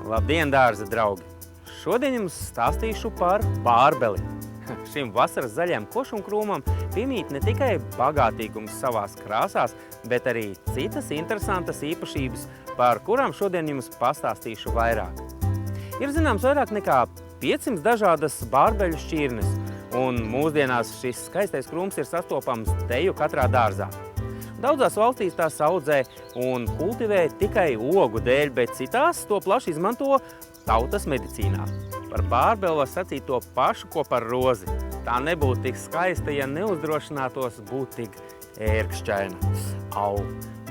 Labdien, dārza draugi! Šodien jums stāstīšu par bārbeli. Šim vasaras zaļajam košumkrūmam piemīt ne tikai bagātīgums savās krāsās, bet arī citas interesantas īpašības, par kurām šodien jums pastāstīšu vairāk. Ir zināms vairāk nekā 500 dažādas bārbeļu šķirnes, un mūsdienās šis skaistais krūms ir sastopams teju katrā dārzā. Daudzās valstīs tās audzē un kultivē tikai ogu dēļ, bet citās to plaši izmanto tautas medicīnā. Par bārbeli var sacīt to pašu, ko par rozi. Tā nebūtu tik skaista, ja neuzdrošinātos būt tik ērkšķaina.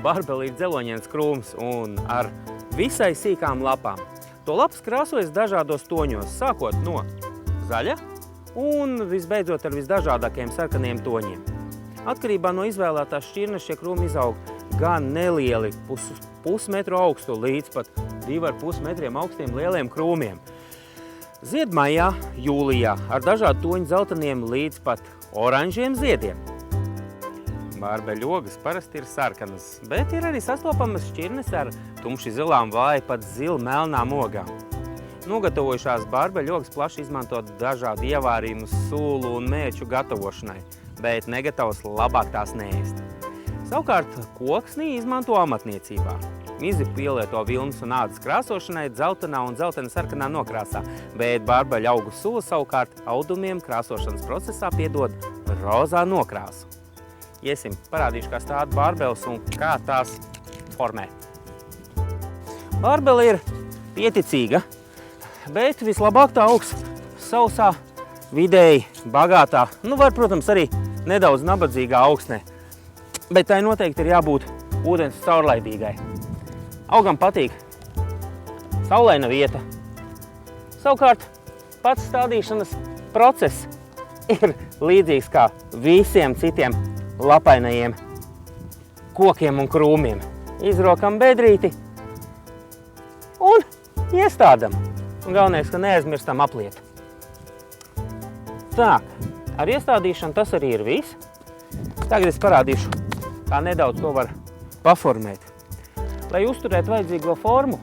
Bārbeli ir dzeloņains krūms un ar visai sīkām lapām. To lapas krāsojas dažādos toņos, sākot no zaļa un visbeidzot ar visdažādākajiem sarkaniem toņiem. Atkarībā no izvēlētās šķirnes šie krūmi izaug gan nelieli, pusmetru augstu līdz pat 2,5 metriem augstiem lieliem krūmiem. Zied maijā, jūlijā ar dažādu toņu dzelteniem līdz pat oranžiem ziediem. Bārbeļu ogas parasti ir sarkanas, bet ir arī sastopamas šķirnes ar tumši zilām vai pat zilmelnām ogām. Nogatavojušās bārbeļu ogas plaši izmantot dažādu ievārījumu, sūlu un mērču gatavošanai, bet negatavs labāk tās neēst. Savukārt koksni izmanto amatniecībā. Mizi pielieto vilnas un ādas krāsošanai dzeltenā un dzeltena-sarkanā nokrāsā, bet bārbeļu augu sula savukārt audumiem krāsošanas procesā piedod rozā nokrāsu. Iesim, parādīšu, kā stāda bārbeles un kā tās formē. Bārbele ir pieticīga, bet vislabāk tā augs sausā, vidēji bagātā, var, protams, arī nedaudz nabadzīgā augsnē, bet tai noteikti ir jābūt ūdens caurlaidīgai. Augam patīk saulaina vieta. Savukārt, pats stādīšanas process ir līdzīgs kā visiem citiem lapainajiem kokiem un krūmiem. Izrokam bedrīti un iestādam. Un galvenais, ka neaizmirstam apliet. Tā, ar iestādīšanu tas arī ir viss. Tagad es parādīšu, kā nedaudz to var paformēt. Lai uzturētu vajadzīgo formu,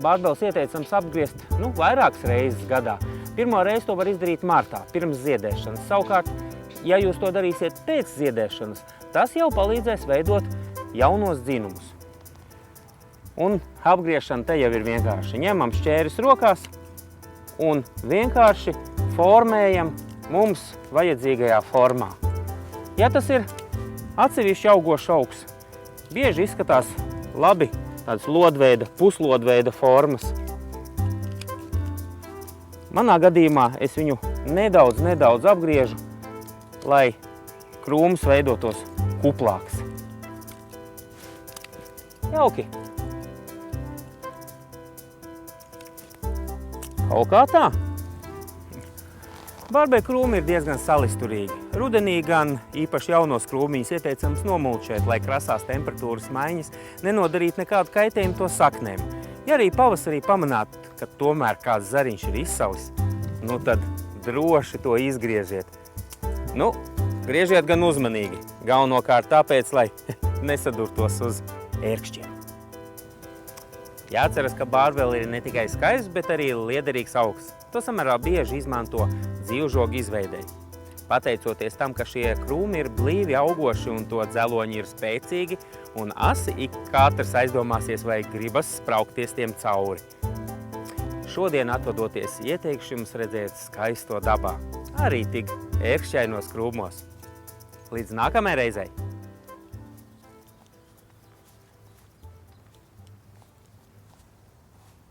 bārbeles ieteicams apgriezt vairākas reizes gadā. Pirmo reizi to var izdarīt martā, pirms ziedēšanas. Savukārt, ja jūs to darīsiet pēc ziedēšanas, tas jau palīdzēs veidot jaunos dzinumus. Un apgriešana te jau ir vienkārši. Ņemam šķēris rokās un vienkārši formējam mums vajadzīgajā formā. Ja tas ir atsevišķi augošs augs, bieži izskatās labi tādas lodveida, puslodveida formas. Manā gadījumā es viņu nedaudz apgriežu, lai krūms veidotos kuplāks. Jauki! Kaut kā tā. Bārbeļu krūmi ir diezgan salisturīgi. Rudenī gan īpaši jaunos krūmiņus ieteicams nomulčēt, lai krasās temperatūras maiņas nenodarītu nekādu kaitējumu to saknēm. Ja arī pavasarī pamanāt, ka tomēr kāds zariņš ir izsausis, tad droši to izgriežiet. Griežiet gan uzmanīgi, galvenokārt tāpēc, lai nesadurtos uz ērkšķiem. Jāatceras, ka bārbele ir ne tikai skaists, bet arī liederīgs augs. To samērā bieži izmanto dzīvžogu izveidei. Pateicoties tam, ka šie krūmi ir blīvi augoši un to dzeloņi ir spēcīgi un asi, ik katrs aizdomāsies vai gribas spraukties tiem cauri. Šodien atvadoties ieteikšu jums redzēt skaisto dabā, arī tik ērkšķainos krūmos. Līdz nākamajai reizei!